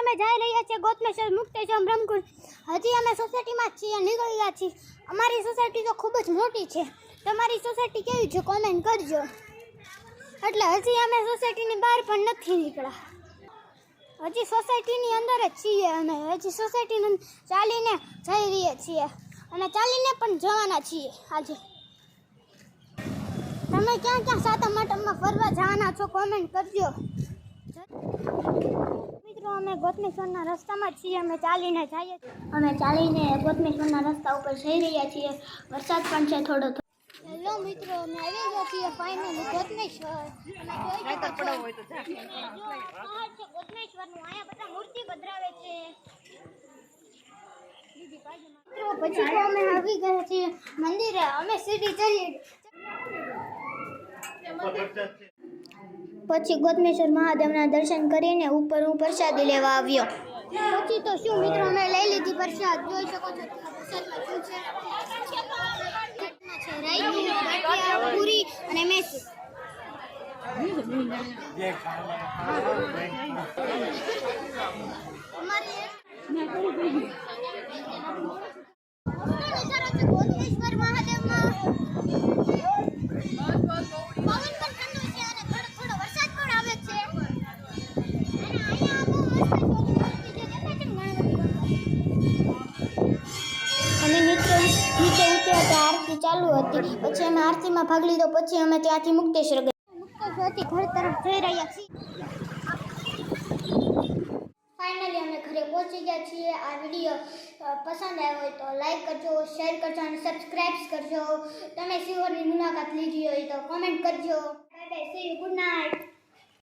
અમે જઈ રહ્યા છીએ ગોતમેશ્વર મુક્તેશ્વર બ્રહ્મકુંડ। હજી અમે સોસાયટીમાં જ છીએ, નીકળી ગયા છીએ। અમારી સોસાયટી તો ખૂબ જ મોટી છે, તમારી સોસાયટી કેવી છે કોમેન્ટ કરજો। એટલે હજી અમે સોસાયટીની બહાર પણ નથી નીકળ્યા, હજી સોસાયટીની અંદર જ છીએ। અમે હજી સોસાયટીની ચાલીને જઈ રહ્યા છીએ અને ચાલીને પણ જવાના છીએ આજે। તમે ક્યાં ક્યાં સાતમ આઠમમાં ફરવા જવાના છો કોમેન્ટ કરજો। મિત્રો અમે ગોતમેશ્વરના રસ્તામાં જ છીએ, અમે ચાલીને જઈએ છીએ, અમે ચાલીને ગોતમેશ્વરના રસ્તા ઉપર જઈ રહ્યા છીએ। વરસાદ પણ છે થોડો થોડો। હેલો મિત્રો, અમે આવી ગયા છીએ ફાઇનલી ગોતમેશ્વર। ગોતમેશ્વરનું અહીંયા બધા મૂર્તિ પધરાવે છે। મિત્રો પછી તો અમે આવી ગયા છીએ મંદિરે, અમે સીધી ચડી પછી ગોતમેશ્વર મહાદેવના દર્શન કરીને ઉપર હું પ્રસાદી લેવા આવ્યો। પછી તો શું મિત્રો, અમે લઈ લીધી પ્રસાદ, જોઈ શકો છો પ્રસાદમાં શું છે, રાઈ, ગાંઠિયા, પૂરી અને મેસી। ગોતમેશ્વર મહાદેવમાં પવન પણ ઠંડો છે અને થોડો વરસાદ પણ આવે છે અને અહીંયા બહુ મસ્ત છે અને મિત્રો નીચે ઉતર્યા આરતી ચાલુ હતી, પછી અમે આરતીમાં ભાગ લીધો, પછી અમે ત્યાંથી મુક્તેશ્વર મુક્તેશ્વરથી ઘર તરફ જઈ રહ્યા છીએ। ફાઇનલી અમે ઘરે પહોંચી ગયા છીએ। આ વિડીયો પસંદ આવ્યો હોય તો લાઈક કરજો, શેર કરજો અને સબસ્ક્રાઇબ કરજો। તમે સિહોરની મુલાકાત લીધી હોય તો કોમેન્ટ કરજો। Bye bye, C you, good night.